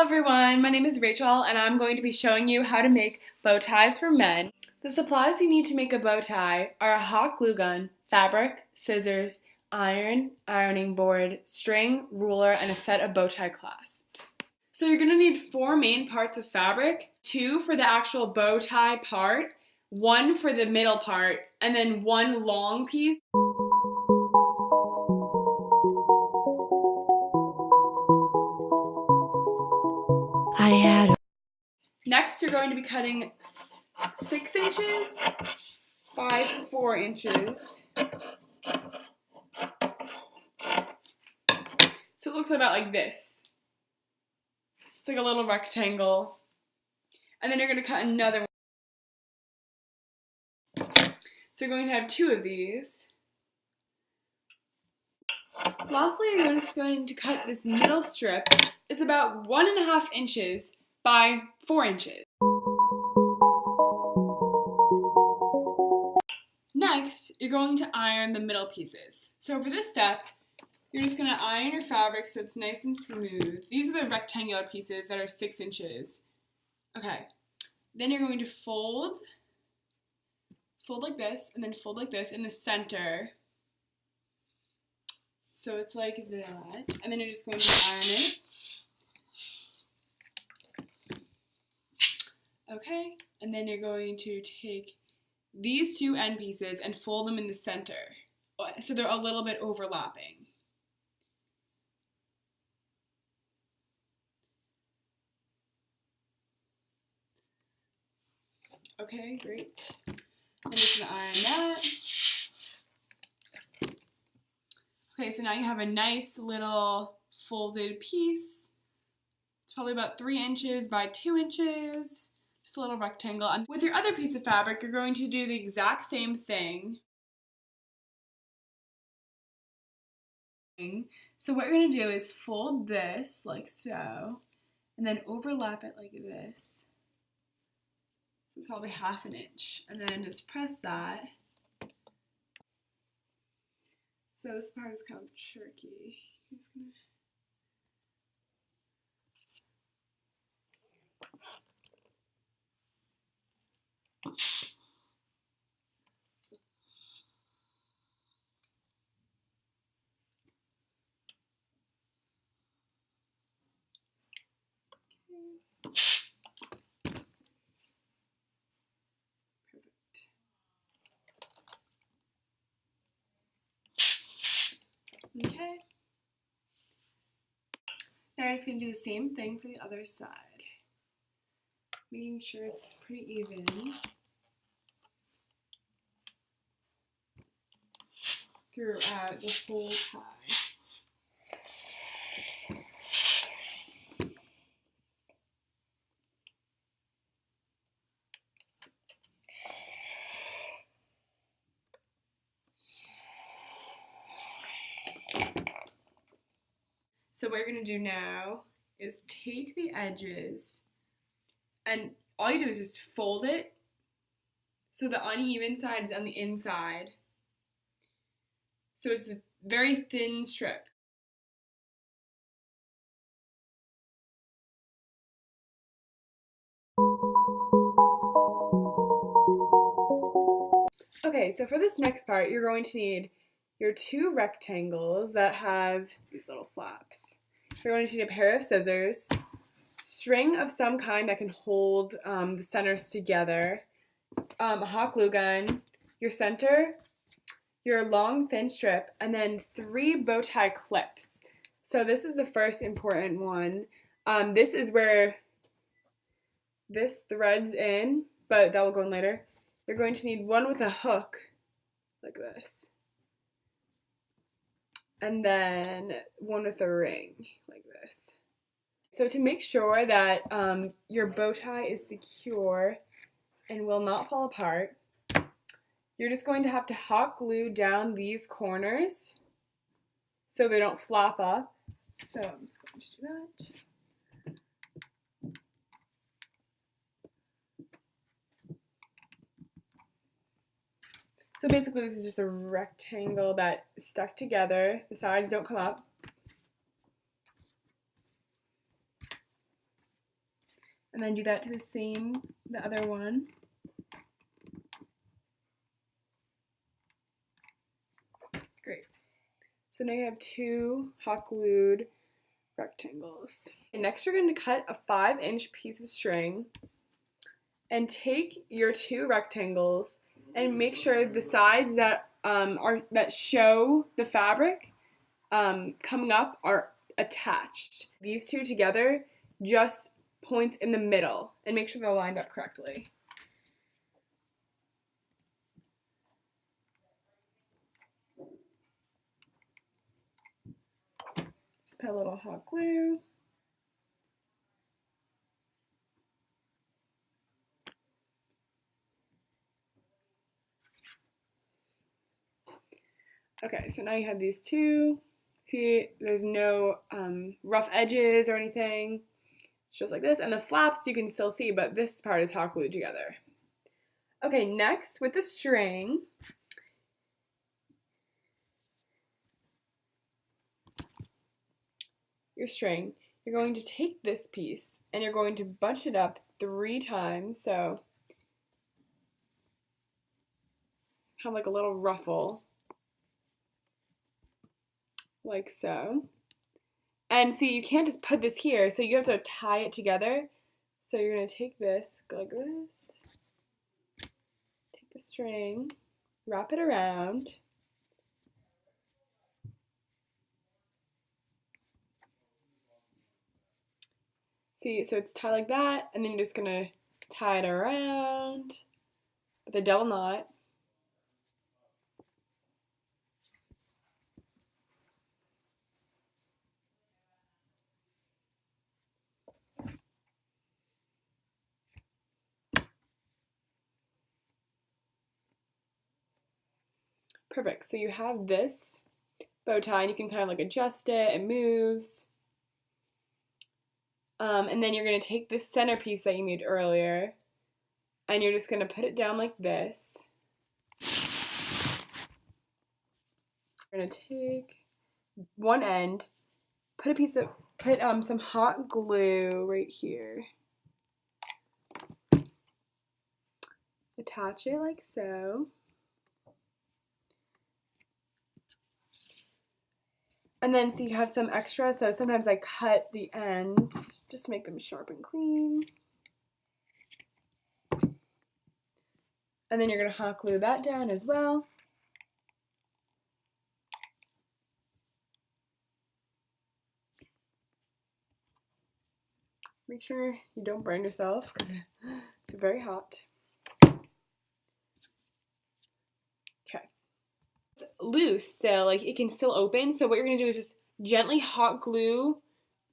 everyone, my name is Rachel and I'm going to be showing you how to make bow ties for men. The supplies you need to make a bow tie are a hot glue gun, fabric, scissors, iron, ironing board, string, ruler, and a set of bow tie clasps. So you're going to need 4 main parts of fabric, 2 for the actual bow tie part, 1 for the middle part, and then 1 long piece. Next, you're going to be cutting 6 inches by 4 inches. So it looks about like this. It's like a little rectangle. And then you're going to cut another one. So you're going to have 2 of these. Lastly, you're just going to cut this middle strip. It's about 1.5 inches by 4 inches. Next, you're going to iron the middle pieces. So for this step, you're just going to iron your fabric so it's nice and smooth. These are the rectangular pieces that are 6 inches. Okay, then you're going to fold like this, and then fold like this in the center. So it's like that, and then you're just going to iron it. Okay, and then you're going to take these 2 end pieces and fold them in the center, so they're a little bit overlapping. Okay, great. I'm just going to iron that. Okay, so now you have a nice little folded piece. It's probably about 3 inches by 2 inches. Just a little rectangle. And with your other piece of fabric, you're going to do the exact same thing. So what you're going to do is fold this like so, and then overlap it like this. So it's probably 1/2 inch. And then just press that. So this part is kind of tricky. I'm just gonna... Okay. Now we're just going to do the same thing for the other side. Making sure it's pretty even. Throughout the whole tie. So what you're going to do now is take the edges, and all you do is just fold it so the uneven side is on the inside. So it's a very thin strip. Okay, so for this next part, you're going to need your 2 rectangles that have these little flaps. You're going to need a pair of scissors, string of some kind that can hold the centers together, a hot glue gun, your center, your long thin strip, and then 3 bow tie clips. So this is the first important one. This is where this threads in, but that will go in later. You're going to need one with a hook, like this. And then one with a ring, like this. So to make sure that your bow tie is secure and will not fall apart, you're just going to have to hot glue down these corners so they don't flop up. So I'm just going to do that. So basically this is just a rectangle that is stuck together. The sides don't come up. And then do that to the other one. Great. So now you have 2 hot glued rectangles. And next you're going to cut a 5-inch piece of string and take your 2 rectangles and make sure the sides that that show the fabric coming up are attached. These 2 together just points in the middle and make sure they're lined up correctly. Just put a little hot glue. Okay, so now you have these 2. See, there's no rough edges or anything. It's just like this. And the flaps you can still see, but this part is hot glued together. Okay, next with the string, you're going to take this piece and you're going to bunch it up 3 times. So have like a little ruffle, like so. And see, you can't just put this here, so you have to tie it together. So you're going to take this, go like this, take the string, wrap it around, see, so it's tied like that, and then you're just going to tie it around with a double knot. Perfect, so you have this bow tie, and you can kind of like adjust it, it moves. And then you're going to take this centerpiece that you made earlier, and you're just going to put it down like this. You're going to take one end, put some hot glue right here. Attach it like so. And then so you have some extra, so sometimes I cut the ends just to make them sharp and clean. And then you're going to hot glue that down as well. Make sure you don't burn yourself because it's very hot. Okay. It's loose, so like it can still open. So what you're going to do is just gently hot glue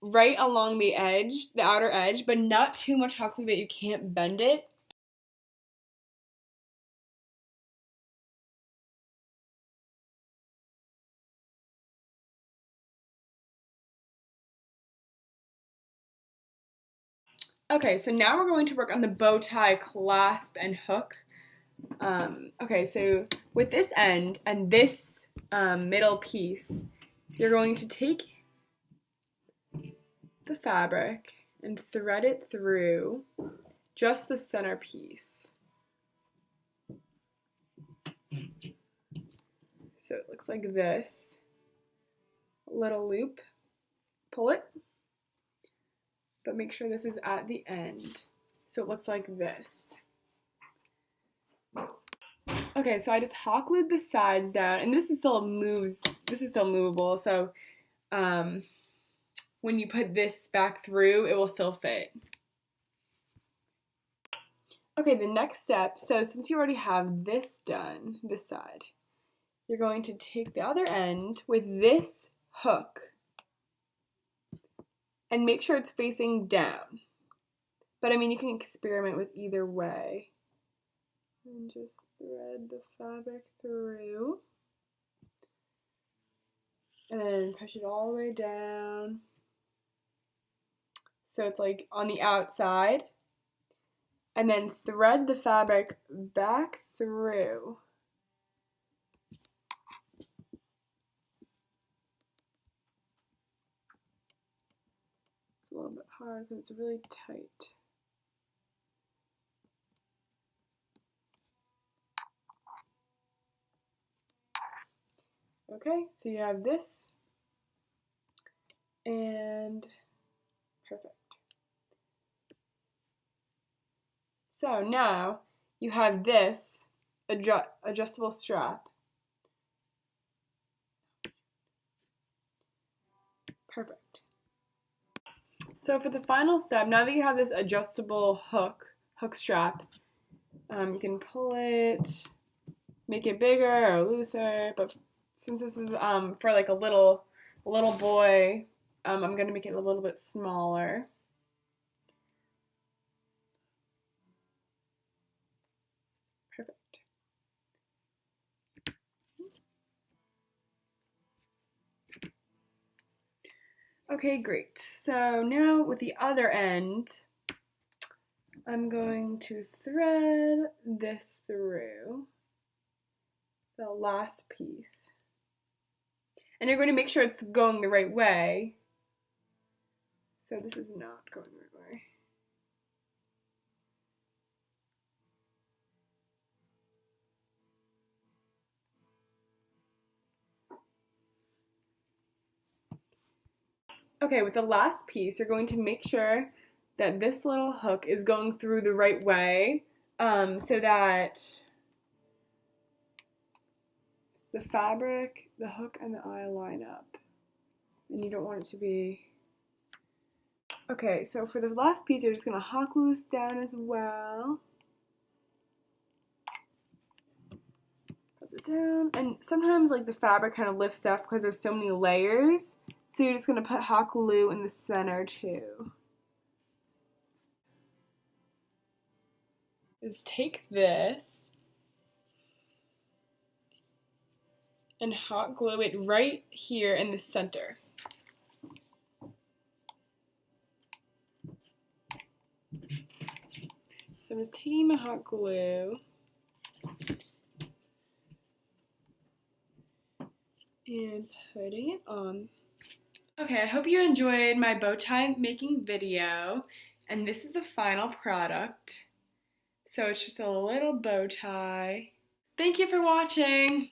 right along the edge, the outer edge, but not too much hot glue that you can't bend it. Okay, so now we're going to work on the bow tie clasp and hook. Okay, so with this end and this middle piece, you're going to take the fabric and thread it through just the center piece. So it looks like this. Little loop, pull it, but make sure this is at the end. So it looks like this. Okay, so I just hot glued the sides down, and this is still movable, so when you put this back through, it will still fit. Okay, the next step, so since you already have this done, this side, you're going to take the other end with this hook and make sure it's facing down. But I mean, you can experiment with either way. And just thread the fabric through. And then push it all the way down. So it's like on the outside. And then thread the fabric back through. It's a little bit hard because it's really tight. Okay, so you have this, and perfect. So now you have this adjustable strap. Perfect. So for the final step, now that you have this adjustable hook strap, you can pull it, make it bigger or looser, but since this is for like a little boy, I'm going to make it a little bit smaller. Perfect. Okay, great. So now with the other end, I'm going to thread this through the last piece. And you're going to make sure it's going the right way. So this is not going the right way. Okay, with the last piece, you're going to make sure that this little hook is going through the right way, so that the fabric, the hook, and the eye line up. And you don't want it to be... Okay, so for the last piece, you're just going to hot glue this down as well. Press it down. And sometimes like the fabric kind of lifts up because there's so many layers. So you're just going to put hot glue in the center too. Is take this and hot glue it right here in the center. So I'm just taking my hot glue and putting it on. Okay, I hope you enjoyed my bow tie making video, and this is the final product. So it's just a little bow tie. Thank you for watching!